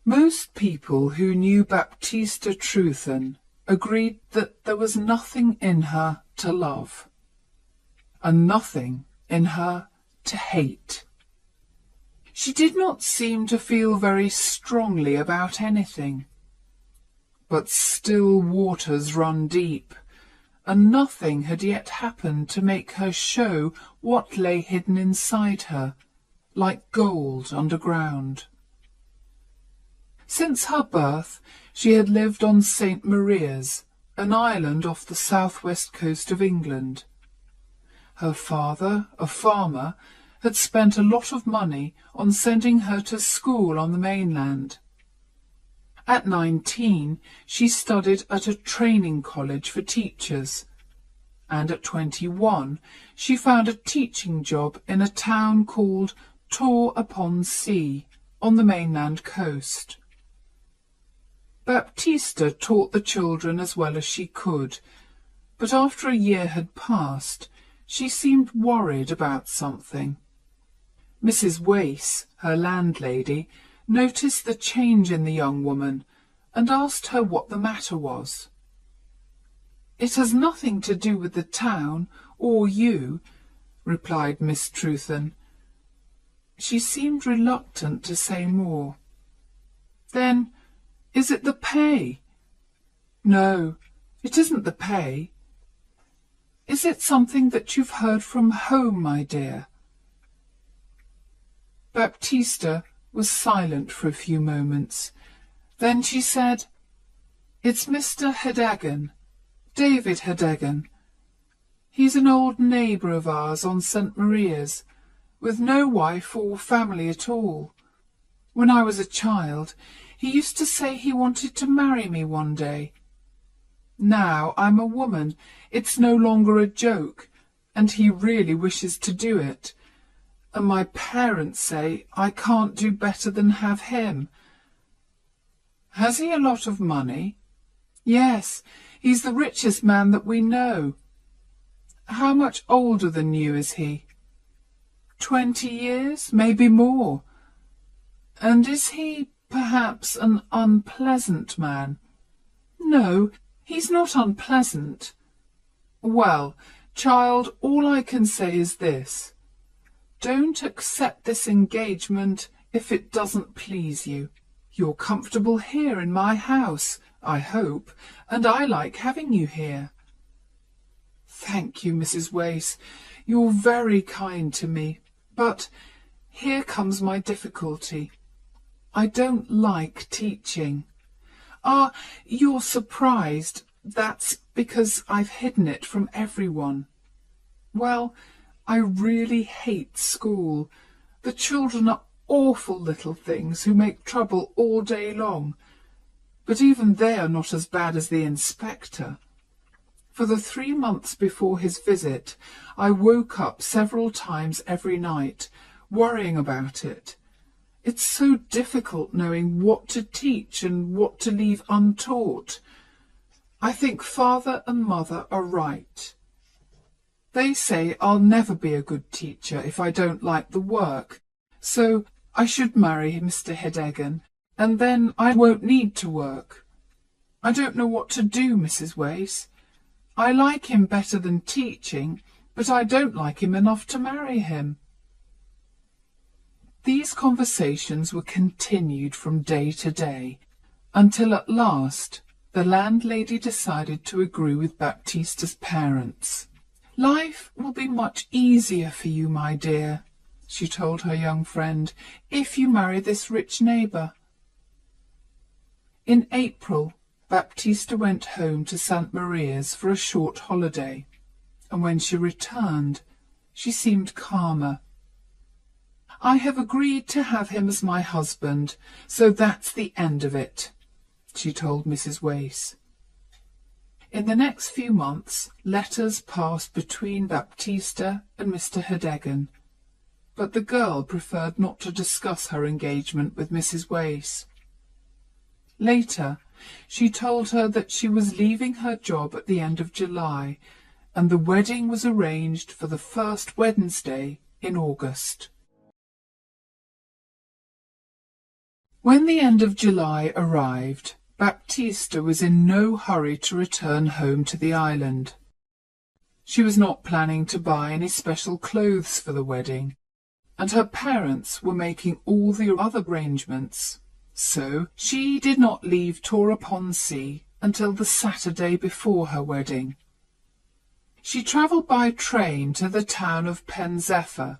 Most people who knew Baptista Trewthen agreed that there was nothing in her to love, and nothing in her to hate. She did not seem to feel very strongly about anything, but still waters run deep, and nothing had yet happened to make her show what lay hidden inside her, like gold underground. Since her birth she had lived on St. Maria's, an island off the south-west coast of England. Her father, a farmer, had spent a lot of money on sending her to school on the mainland. At 19, she studied at a training college for teachers, and at 21 she found a teaching job in a town called Tor-upon-Sea on the mainland coast. Baptista taught the children as well as she could, but after a year had passed, she seemed worried about something. Mrs. Wace, her landlady, noticed the change in the young woman and asked her what the matter was. "It has nothing to do with the town or you," replied Miss Trewthen. She seemed reluctant to say more. "Then is it the pay?" "No, it isn't the pay." "Is it something that you've heard from home, my dear?" Baptista was silent for a few moments. Then she said, "It's Mr. Heddegan, David Heddegan. He's an old neighbour of ours on St. Maria's, with no wife or family at all. When I was a child, he used to say he wanted to marry me one day. Now I'm a woman, it's no longer a joke, and he really wishes to do it. And my parents say I can't do better than have him." "Has he a lot of money?" "Yes, he's the richest man that we know." "How much older than you is he?" 20 years, maybe more." "And is he, perhaps, an unpleasant man?" "No, he's not unpleasant." "Well, child, all I can say is this. Don't accept this engagement if it doesn't please you. You're comfortable here in my house, I hope, and I like having you here." "Thank you, Mrs. Wace. You're very kind to me. But here comes my difficulty. I don't like teaching." "Ah, you're surprised. That's because I've hidden it from everyone. Well, I really hate school. The children are awful little things who make trouble all day long. But even they are not as bad as the inspector. For the 3 months before his visit, I woke up several times every night, worrying about it. It's so difficult knowing what to teach and what to leave untaught. I think father and mother are right. They say I'll never be a good teacher if I don't like the work, so I should marry Mr. Heddegan, and then I won't need to work. I don't know what to do, Mrs. Wace. I like him better than teaching, but I don't like him enough to marry him." These conversations were continued from day to day, until at last the landlady decided to agree with Baptista's parents. "Life will be much easier for you, my dear," she told her young friend, "if you marry this rich neighbour." In April, Baptista went home to St. Maria's for a short holiday, and when she returned, she seemed calmer. "I have agreed to have him as my husband, so that's the end of it," she told Mrs. Wace. In the next few months, letters passed between Baptista and Mr. Heddegan, but the girl preferred not to discuss her engagement with Mrs. Wace. Later, she told her that she was leaving her job at the end of July, and the wedding was arranged for the first Wednesday in August. When the end of July arrived, Baptista was in no hurry to return home to the island. She was not planning to buy any special clothes for the wedding, and her parents were making all the other arrangements, so she did not leave Tor-upon-Sea until the Saturday before her wedding. She travelled by train to the town of Pen Zephyr,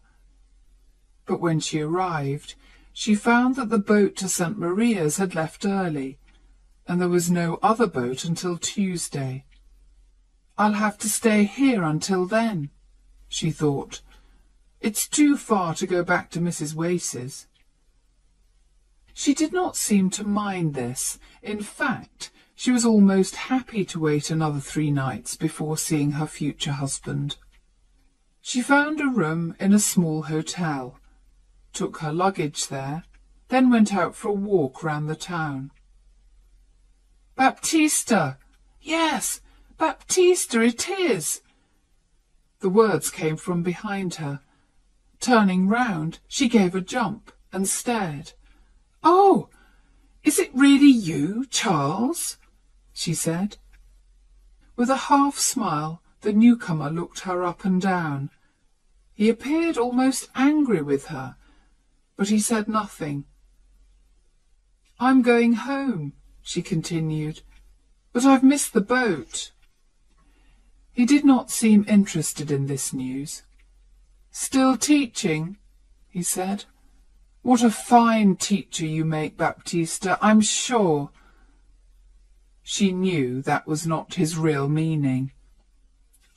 but when she arrived, she found that the boat to St. Maria's had left early, and there was no other boat until Tuesday. "I'll have to stay here until then," she thought. "It's too far to go back to Mrs. Wace's." She did not seem to mind this. In fact, she was almost happy to wait another 3 nights before seeing her future husband. She found a room in a small hotel, took her luggage there, then went out for a walk round the town. "Baptista! Yes, Baptista, it is!" The words came from behind her. Turning round, she gave a jump and stared. "Oh, is it really you, Charles?" she said. With a half smile, the newcomer looked her up and down. He appeared almost angry with her, but he said nothing. "I'm going home," she continued, "but I've missed the boat." He did not seem interested in this news. "Still teaching?" he said. "What a fine teacher you make, Baptista, I'm sure." She knew that was not his real meaning.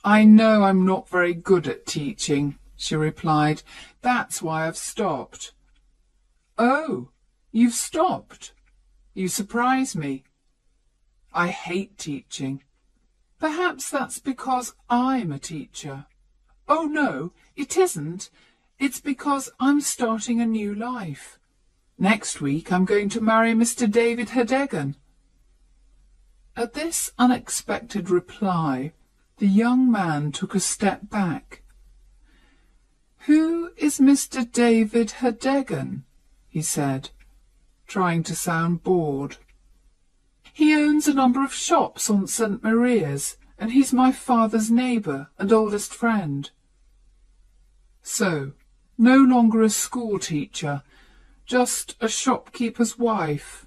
"I know I'm not very good at teaching," she replied. "That's why I've stopped." "Oh, you've stopped? You surprise me. I hate teaching. Perhaps that's because I'm a teacher." "Oh, no, it isn't. It's because I'm starting a new life. Next week I'm going to marry Mr. David Hadegan." At this unexpected reply, the young man took a step back. "Who is Mr. David Hadegan?" he said, trying to sound bored. "He owns a number of shops on St. Maria's, and he's my father's neighbour and oldest friend." "So, no longer a school teacher, just a shopkeeper's wife.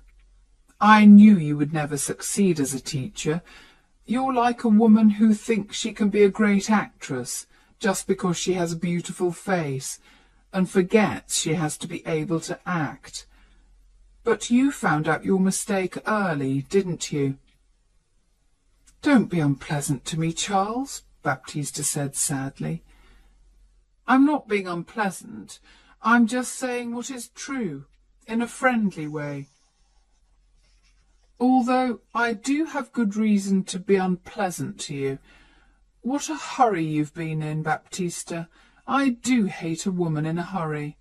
I knew you would never succeed as a teacher. You're like a woman who thinks she can be a great actress just because she has a beautiful face, and forgets she has to be able to act. But you found out your mistake early, didn't you?" "Don't be unpleasant to me, Charles," Baptista said sadly. "I'm not being unpleasant. I'm just saying what is true, in a friendly way. Although I do have good reason to be unpleasant to you. What a hurry you've been in, Baptista. I do hate a woman in a hurry."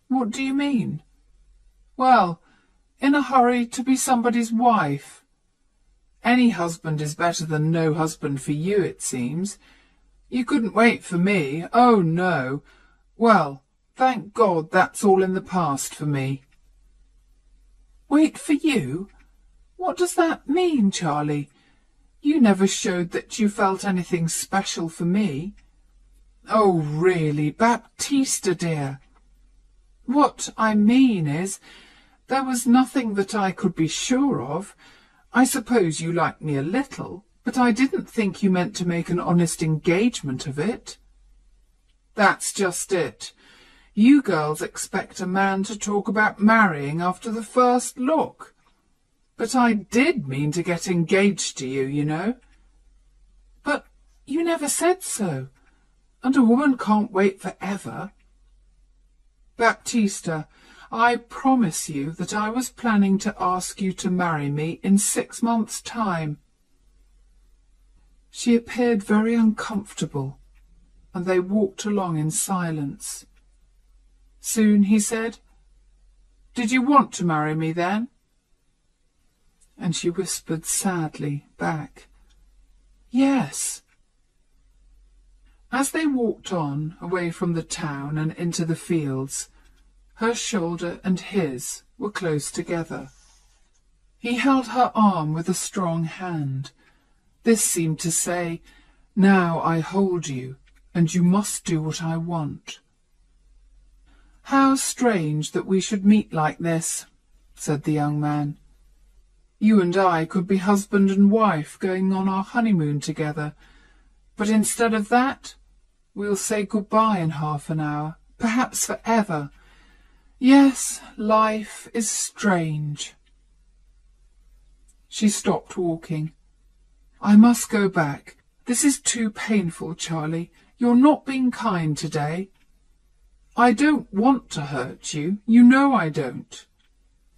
"What do you mean?" "Well, in a hurry to be somebody's wife. Any husband is better than no husband for you, it seems. You couldn't wait for me. Oh, no. Well, thank God that's all in the past for me." "Wait for you? What does that mean, Charlie? You never showed that you felt anything special for me." "Oh, really, Baptista, dear." "What I mean is, there was nothing that I could be sure of. I suppose you like me a little, but I didn't think you meant to make an honest engagement of it." "That's just it. You girls expect a man to talk about marrying after the first look. But I did mean to get engaged to you, you know." "But you never said so, and a woman can't wait forever." "Baptista, I promise you that I was planning to ask you to marry me in 6 months' time." She appeared very uncomfortable, and they walked along in silence. Soon he said, "Did you want to marry me then?" And she whispered sadly back, "Yes." As they walked on, away from the town and into the fields, her shoulder and his were close together. He held her arm with a strong hand. This seemed to say, "Now I hold you, and you must do what I want." "How strange that we should meet like this," said the young man. "You and I could be husband and wife going on our honeymoon together, but instead of that, we'll say goodbye in half an hour, perhaps forever. Yes, life is strange." She stopped walking. "I must go back. This is too painful, Charlie. You're not being kind today." "I don't want to hurt you. You know I don't,"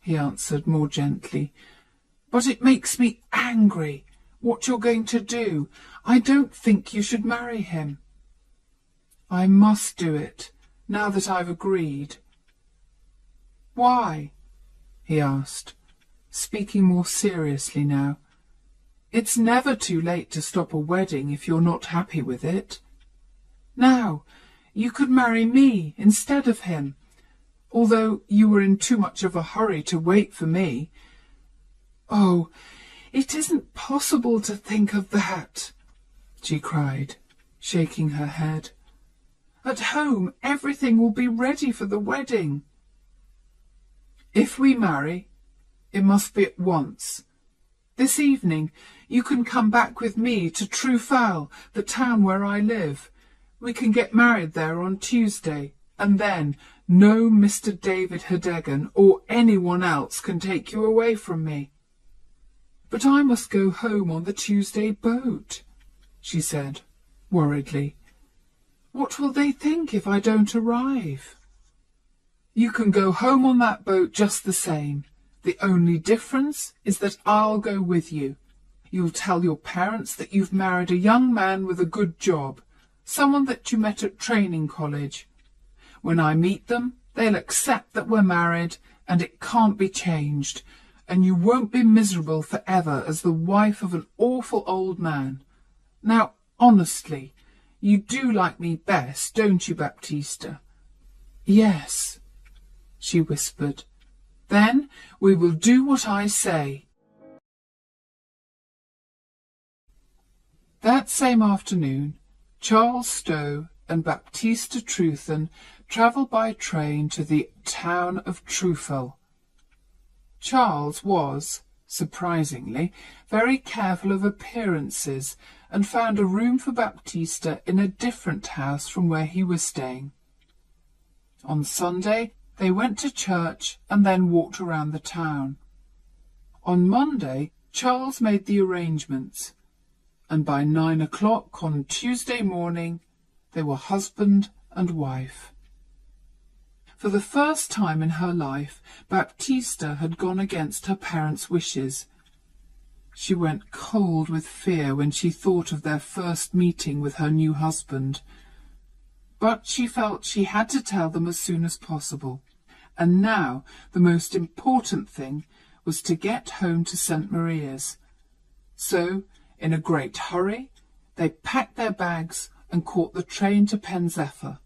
he answered more gently. "But it makes me angry, what you're going to do. I don't think you should marry him." "I must do it, now that I've agreed." "Why?" he asked, speaking more seriously now. "It's never too late to stop a wedding if you're not happy with it. Now, you could marry me instead of him, although you were in too much of a hurry to wait for me." "Oh, it isn't possible to think of that," she cried, shaking her head. "At home everything will be ready for the wedding." "If we marry, it must be at once. This evening you can come back with me to Trufal, the town where I live. We can get married there on Tuesday, and then no Mr. David Hedegan or anyone else can take you away from me." "But I must go home on the Tuesday boat," she said, worriedly. "What will they think if I don't arrive?" "You can go home on that boat just the same. The only difference is that I'll go with you. You'll tell your parents that you've married a young man with a good job, someone that you met at training college. When I meet them, they'll accept that we're married and it can't be changed, and you won't be miserable forever as the wife of an awful old man. Now, honestly, you do like me best, don't you, Baptista?" "Yes," she whispered. "Then we will do what I say." That same afternoon, Charles Stowe and Baptista Trewthen travelled by train to the town of Trufal. Charles was, surprisingly, very careful of appearances and found a room for Baptista in a different house from where he was staying. On Sunday they went to church and then walked around the town. On Monday Charles made the arrangements, and by 9 o'clock on Tuesday morning they were husband and wife. For the first time in her life, Baptista had gone against her parents' wishes. She went cold with fear when she thought of their first meeting with her new husband. But she felt she had to tell them as soon as possible, and now the most important thing was to get home to St. Maria's. So, in a great hurry, they packed their bags and caught the train to Pen Zephyr.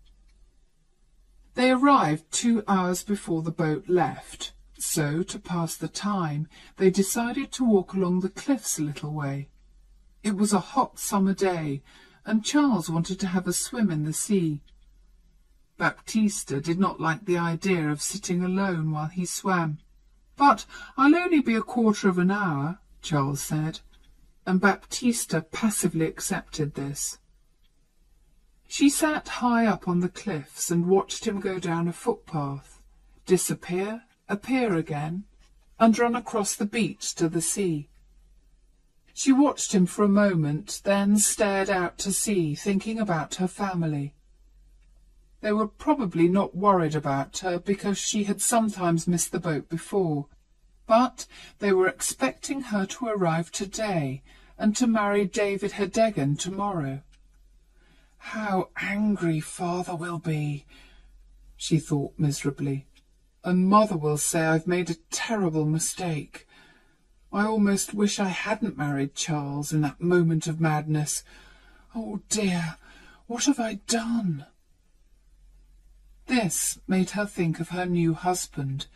They arrived 2 hours before the boat left, so, to pass the time, they decided to walk along the cliffs a little way. It was a hot summer day, and Charles wanted to have a swim in the sea. Baptista did not like the idea of sitting alone while he swam. "But I'll only be a quarter of an hour," Charles said, and Baptista passively accepted this. She sat high up on the cliffs and watched him go down a footpath, disappear, appear again, and run across the beach to the sea. She watched him for a moment, then stared out to sea, thinking about her family. They were probably not worried about her because she had sometimes missed the boat before, but they were expecting her to arrive today and to marry David Hedegan tomorrow. "How angry father will be," she thought miserably, "and mother will say I've made a terrible mistake. I almost wish I hadn't married Charles in that moment of madness. Oh dear, what have I done?" This made her think of her new husband,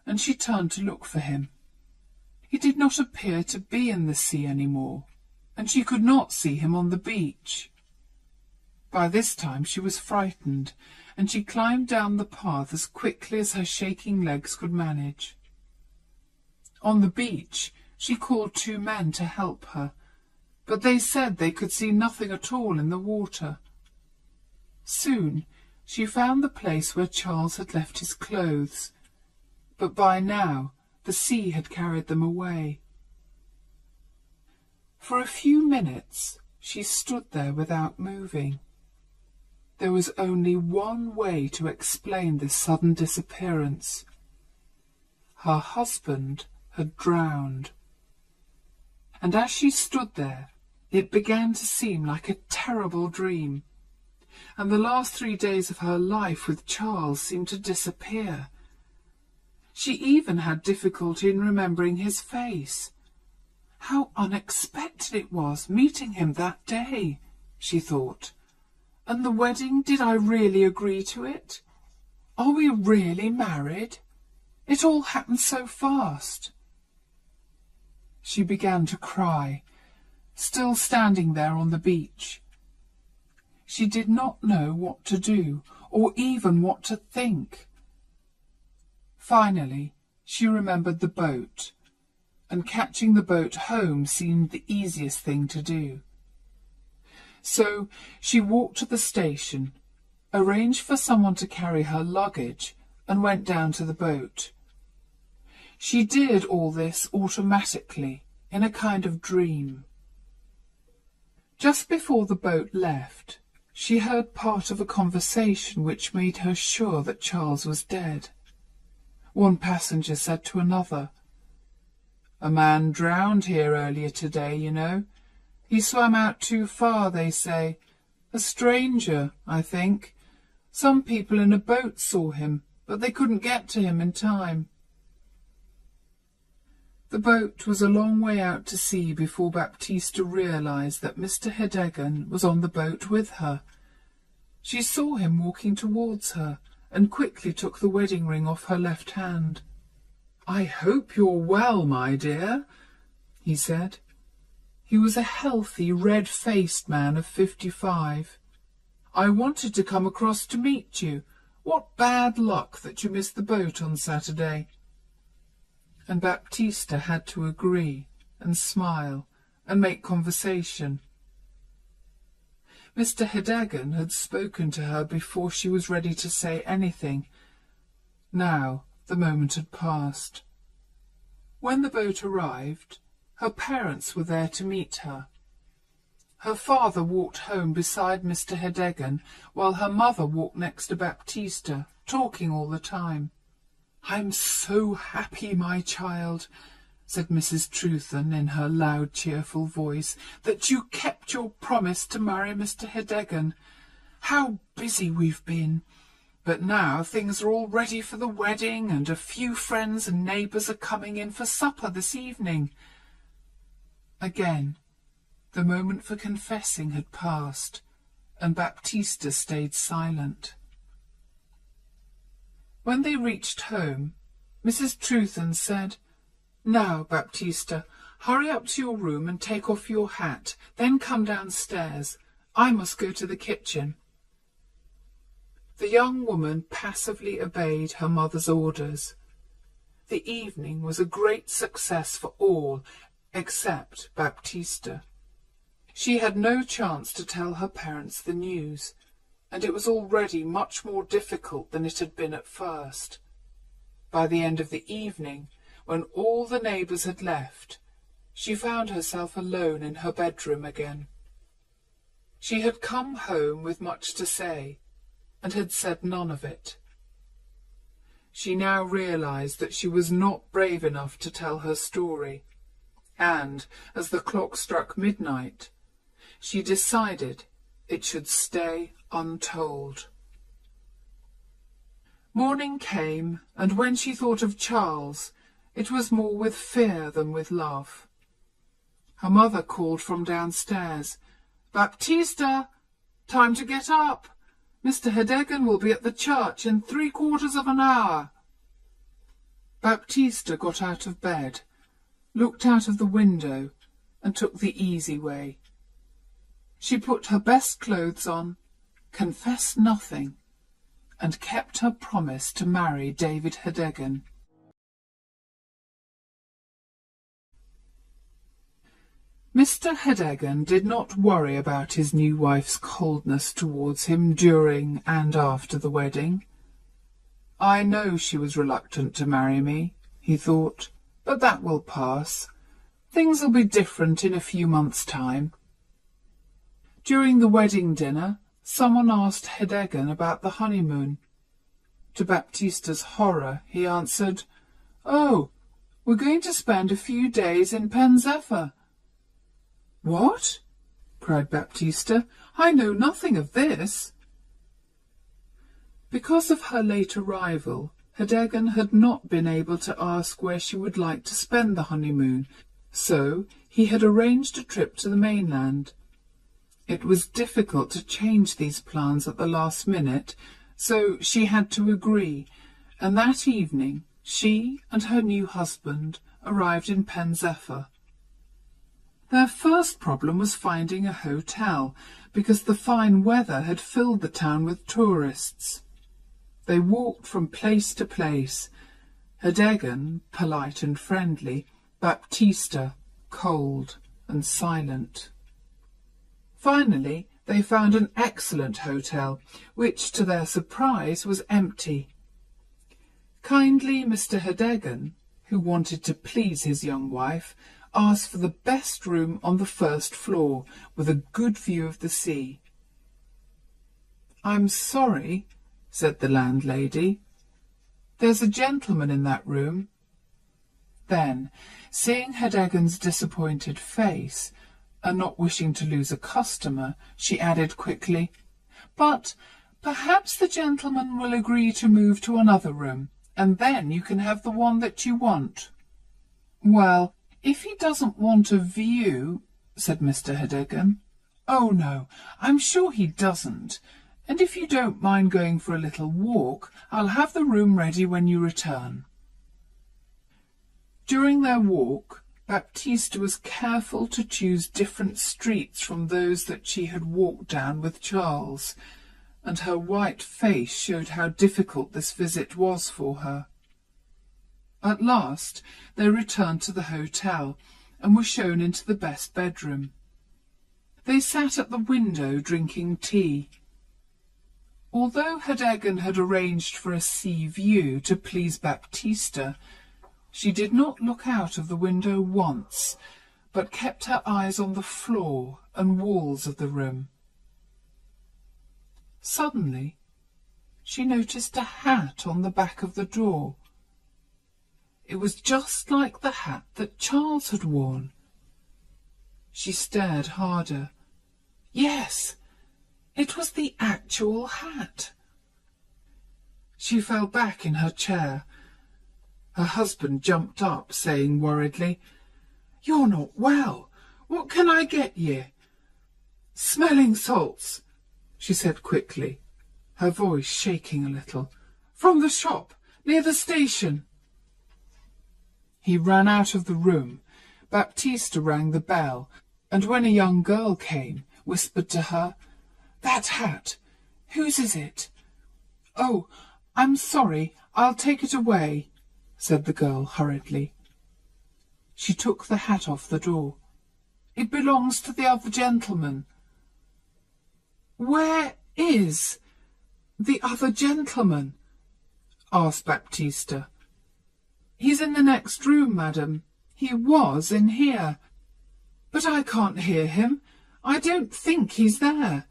and she turned to look for him. He did not appear to be in the sea any more, and she could not see him on the beach. By this time she was frightened, and she climbed down the path as quickly as her shaking legs could manage. On the beach she called 2 men to help her, but they said they could see nothing at all in the water. Soon she found the place where Charles had left his clothes, but by now the sea had carried them away. For a few minutes she stood there without moving. There was only one way to explain this sudden disappearance. Her husband had drowned. And as she stood there, it began to seem like a terrible dream, and the last 3 days of her life with Charles seemed to disappear. She even had difficulty in remembering his face. How unexpected it was, meeting him that day, she thought. And the wedding, did I really agree to it? Are we really married? It all happened so fast. She began to cry, still standing there on the beach. She did not know what to do, or even what to think. Finally, she remembered the boat, and catching the boat home seemed the easiest thing to do. So she walked to the station, arranged for someone to carry her luggage, and went down to the boat. She did all this automatically, in a kind of dream. Just before the boat left, she heard part of a conversation which made her sure that Charles was dead. One passenger said to another, "A man drowned here earlier today, you know. He swam out too far, they say. A stranger, I think. Some people in a boat saw him, but they couldn't get to him in time." The boat was a long way out to sea before Baptista realized that Mr. Hedegan was on the boat with her. She saw him walking towards her, and quickly took the wedding ring off her left hand. "I hope you're well, my dear," he said. He was a healthy, red-faced man of 55. "I wanted to come across to meet you. What bad luck that you missed the boat on Saturday." And Baptista had to agree, and smile, and make conversation. Mr. Hedegan had spoken to her before she was ready to say anything. Now the moment had passed. When the boat arrived, her parents were there to meet her. Her father walked home beside Mr. Hedegan, while her mother walked next to Baptista, talking all the time. "I'm so happy, my child," said Mrs. Trewthen in her loud, cheerful voice, "that you kept your promise to marry Mr. Hedegan. How busy we've been! But now things are all ready for the wedding, and a few friends and neighbours are coming in for supper this evening." Again, the moment for confessing had passed, and Baptista stayed silent. When they reached home, Mrs. Trewthen said, "Now, Baptista, hurry up to your room and take off your hat, then come downstairs. I must go to the kitchen." The young woman passively obeyed her mother's orders. The evening was a great success for all except Baptista. She had no chance to tell her parents the news, and it was already much more difficult than it had been at first. By the end of the evening, when all the neighbours had left, she found herself alone in her bedroom again. She had come home with much to say, and had said none of it. She now realized that she was not brave enough to tell her story, and, as the clock struck midnight, she decided it should stay untold. Morning came, and when she thought of Charles, it was more with fear than with love. Her mother called from downstairs, "Baptista, time to get up. Mr. Hedegan will be at the church in 3/4 of an hour." Baptista got out of bed, looked out of the window, and took the easy way. She put her best clothes on, confessed nothing, and kept her promise to marry David Hedeggen. Mr. Hedeggen did not worry about his new wife's coldness towards him during and after the wedding. "I know she was reluctant to marry me," he thought, "but that will pass. Things will be different in a few months' time." During the wedding dinner, someone asked Hedeggen about the honeymoon. To Baptista's horror, he answered, "Oh, we're going to spend a few days in Pen Zephyr." "What?" cried Baptista. "I know nothing of this." Because of her late arrival, Hedeggen had not been able to ask where she would like to spend the honeymoon, so he had arranged a trip to the mainland. It was difficult to change these plans at the last minute, so she had to agree, and that evening she and her new husband arrived in Pen Zephyr. Their first problem was finding a hotel, because the fine weather had filled the town with tourists. They walked from place to place, Hedeggen polite and friendly, Baptista cold and silent. Finally, they found an excellent hotel, which, to their surprise, was empty. Kindly Mr. Hedeggen, who wanted to please his young wife, asked for the best room on the first floor, with a good view of the sea. "I'm sorry," said the landlady. "There's a gentleman in that room." Then, seeing Hedeggen's disappointed face, and not wishing to lose a customer, she added quickly, "But perhaps the gentleman will agree to move to another room, and then you can have the one that you want." "Well, if he doesn't want a view," said Mr. Hedeggen. "Oh, no, I'm sure he doesn't. And if you don't mind going for a little walk, I'll have the room ready when you return." During their walk, Baptista was careful to choose different streets from those that she had walked down with Charles, and her white face showed how difficult this visit was for her. At last they returned to the hotel and were shown into the best bedroom. They sat at the window drinking tea. Although Hedeggen had arranged for a sea view to please Baptista, she did not look out of the window once, but kept her eyes on the floor and walls of the room. Suddenly, she noticed a hat on the back of the door. It was just like the hat that Charles had worn. She stared harder. Yes, it was the actual hat. She fell back in her chair. Her husband jumped up, saying worriedly, "You're not well. What can I get ye?" "Smelling salts," she said quickly, her voice shaking a little. "From the shop, near the station." He ran out of the room. Baptista rang the bell, and when a young girl came, whispered to her, "That hat, whose is it?" "Oh, I'm sorry, I'll take it away," said the girl hurriedly. She took the hat off the door. "It belongs to the other gentleman." "Where is the other gentleman?" asked Baptista. "He's in the next room, madam. He was in here. But I can't hear him. I don't think he's there."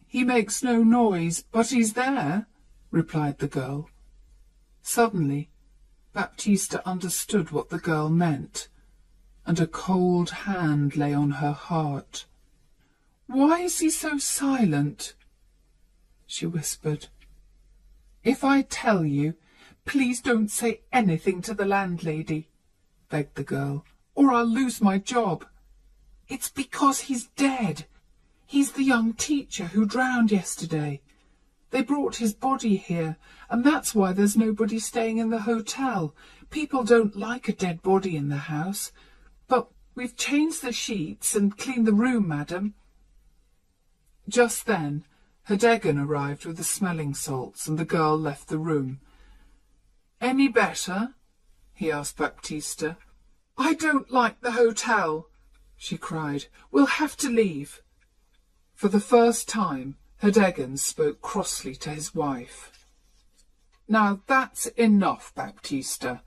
"He makes no noise, but he's there," replied the girl. Suddenly, Baptista understood what the girl meant, and a cold hand lay on her heart. "Why is he so silent?" she whispered. "If I tell you, please don't say anything to the landlady," begged the girl, "or I'll lose my job. It's because he's dead. He's the young teacher who drowned yesterday. They brought his body here, and that's why there's nobody staying in the hotel. People don't like a dead body in the house. But we've changed the sheets and cleaned the room, madam." Just then Herdegen arrived with the smelling salts, and the girl left the room. "Any better?" he asked Baptista. "I don't like the hotel," she cried. "We'll have to leave." For the first time, Herdegen spoke crossly to his wife. "Now that's enough, Baptista.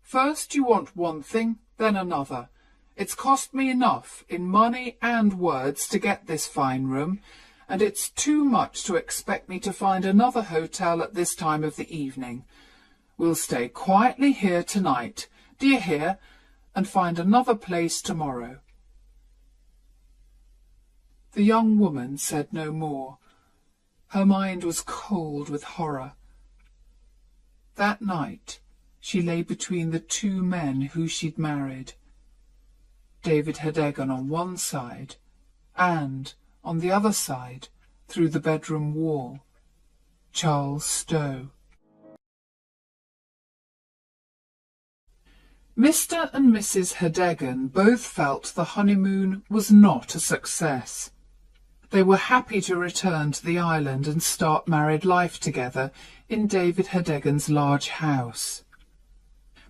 First you want one thing, then another. It's cost me enough in money and words to get this fine room, and it's too much to expect me to find another hotel at this time of the evening. We'll stay quietly here tonight, do you hear, and find another place tomorrow." The young woman said no more. Her mind was cold with horror. That night she lay between the two men who she'd married, David Herdegen on one side, and on the other side, through the bedroom wall, Charles Stow. Mr. and Mrs. Herdegen both felt the honeymoon was not a success. They were happy to return to the island and start married life together in David Herdegen's large house.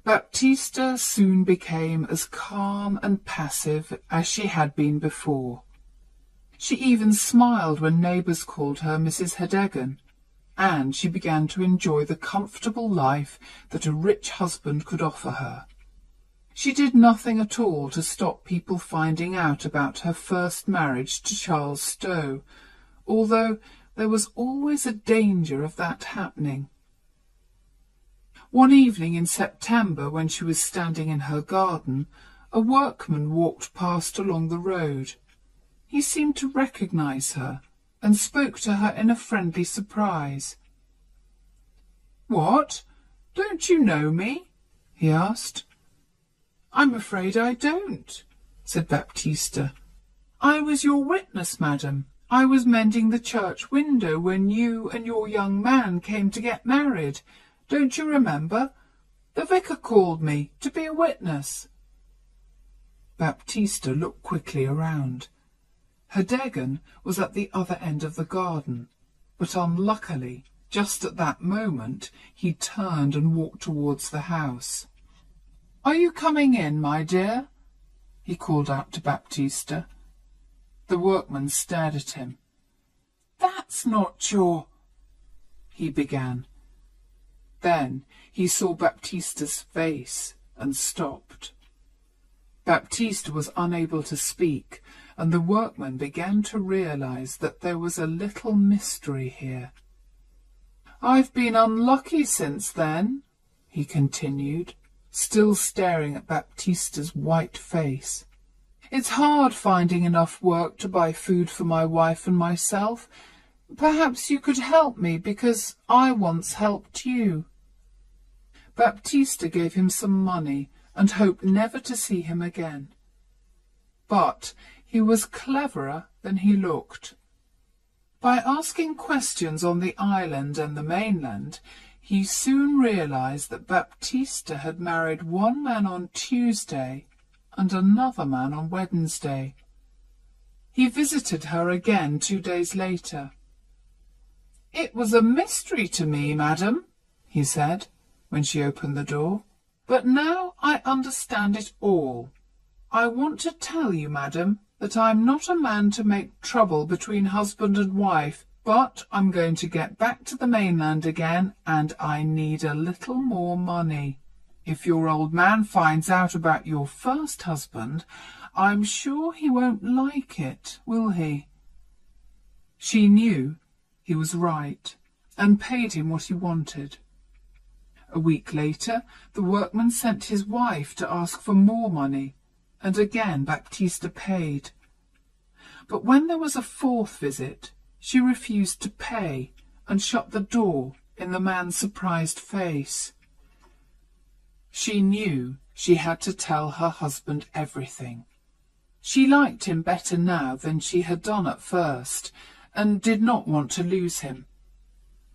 Baptista soon became as calm and passive as she had been before. She even smiled when neighbours called her Mrs. Herdegen, and she began to enjoy the comfortable life that a rich husband could offer her. She did nothing at all to stop people finding out about her first marriage to Charles Stow, although there was always a danger of that happening. One evening in September, when she was standing in her garden, a workman walked past along the road. He seemed to recognise her and spoke to her in a friendly surprise. "What? Don't you know me?" he asked. "I'm afraid I don't," said Baptista. "I was your witness, madam. I was mending the church window when you and your young man came to get married. Don't you remember? The vicar called me to be a witness." Baptista looked quickly around. Herdegen was at the other end of the garden, but unluckily, just at that moment, he turned and walked towards the house. "Are you coming in, my dear?" he called out to Baptista. The workman stared at him. "That's not your—" he began. Then he saw Baptista's face and stopped. Baptista was unable to speak, and the workman began to realize that there was a little mystery here. "I've been unlucky since then," he continued, still staring at Baptista's white face. "It's hard finding enough work to buy food for my wife and myself. Perhaps you could help me, because I once helped you." Baptista gave him some money and hoped never to see him again. But he was cleverer than he looked. By asking questions on the island and the mainland, he soon realized that Baptista had married one man on Tuesday and another man on Wednesday. He visited her again 2 days later. "It was a mystery to me, madam," he said, when she opened the door, "but now I understand it all. I want to tell you, madam, that I'm not a man to make trouble between husband and wife, but I'm going to get back to the mainland again, and I need a little more money. If your old man finds out about your first husband, I'm sure he won't like it, will he?" She knew he was right, and paid him what he wanted. A week later, the workman sent his wife to ask for more money, and again Baptista paid. But when there was a fourth visit, she refused to pay and shut the door in the man's surprised face. She knew she had to tell her husband everything. She liked him better now than she had done at first, and did not want to lose him.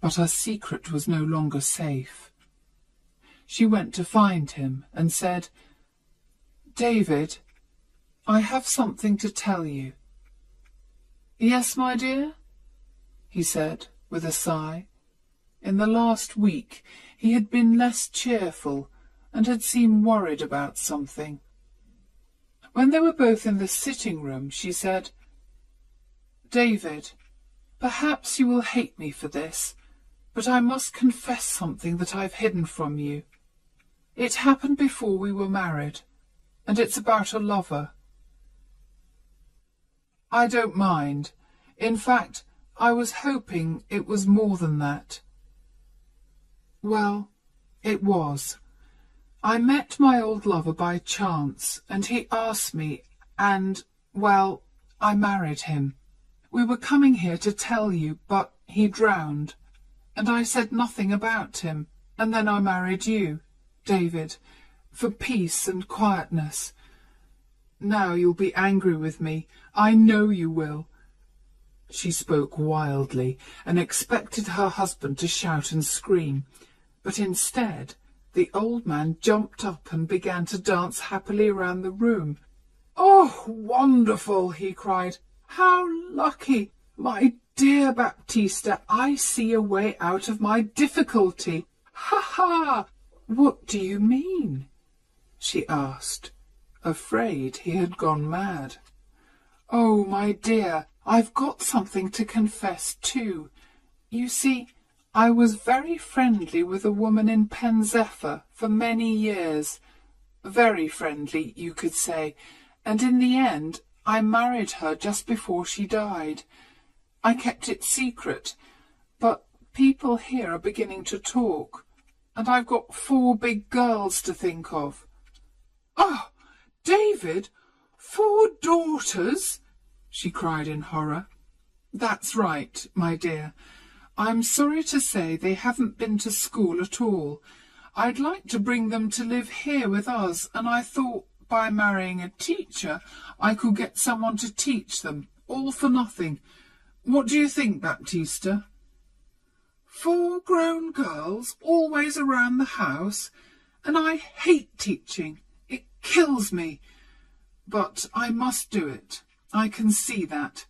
but her secret was no longer safe. She went to find him and said, "David, I have something to tell you." "Yes, my dear?" he said with a sigh. In the last week he had been less cheerful and had seemed worried about something. When they were both in the sitting-room, she said, "David, perhaps you will hate me for this, but I must confess something that I've hidden from you. It happened before we were married, and it's about a lover." "I don't mind. In fact, I was hoping it was more than that." "Well, it was. I met my old lover by chance, and he asked me, and, well, I married him. We were coming here to tell you, but he drowned, and I said nothing about him, and then I married you, David, for peace and quietness. Now you'll be angry with me. I know you will." She spoke wildly and expected her husband to shout and scream, but instead the old man jumped up and began to dance happily around the room. "Oh, wonderful!" he cried. "How lucky! My dear Baptista, I see a way out of my difficulty. Ha ha!" "What do you mean?" she asked, afraid he had gone mad. "Oh, my dear, I've got something to confess too. You see, I was very friendly with a woman in Pen Zephyr for many years. Very friendly, you could say, and in the end I married her just before she died. I kept it secret, but people here are beginning to talk, and I've got 4 big girls to think of." "Oh, David, 4 daughters!" she cried in horror. "That's right, my dear. I'm sorry to say they haven't been to school at all. I'd like to bring them to live here with us, and I thought by marrying a teacher I could get someone to teach them, all for nothing. What do you think, Baptista?" 4 grown girls always around the house, and I hate teaching. It kills me. But I must do it. I can see that.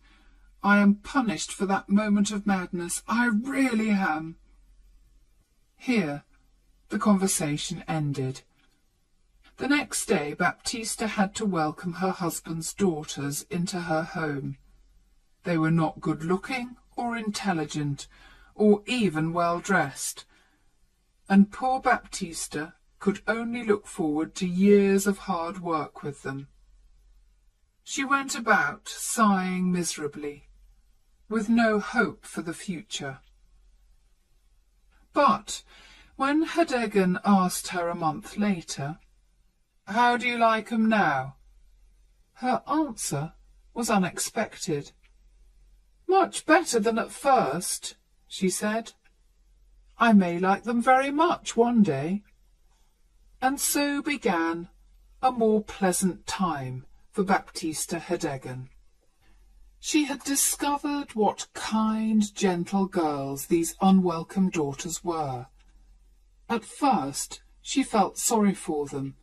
I am punished for that moment of madness. I really am." Here the conversation ended. The next day Baptista had to welcome her husband's daughters into her home. They were not good-looking or intelligent or even well-dressed, and poor Baptista could only look forward to years of hard work with them. She went about sighing miserably, with no hope for the future. But when Hedeggen asked her a month later, "How do you like 'em now?" her answer was unexpected. "Much better than at first," she said. "I may like them very much one day." And so began a more pleasant time for Baptista Hedeggen. She had discovered what kind, gentle girls these unwelcome daughters were. At first she felt sorry for them,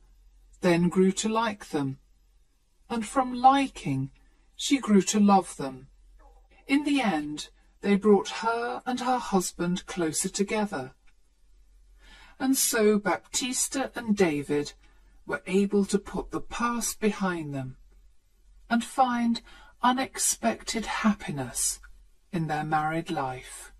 then grew to like them, and from liking she grew to love them. In the end they brought her and her husband closer together. And so Baptista and David were able to put the past behind them and find unexpected happiness in their married life.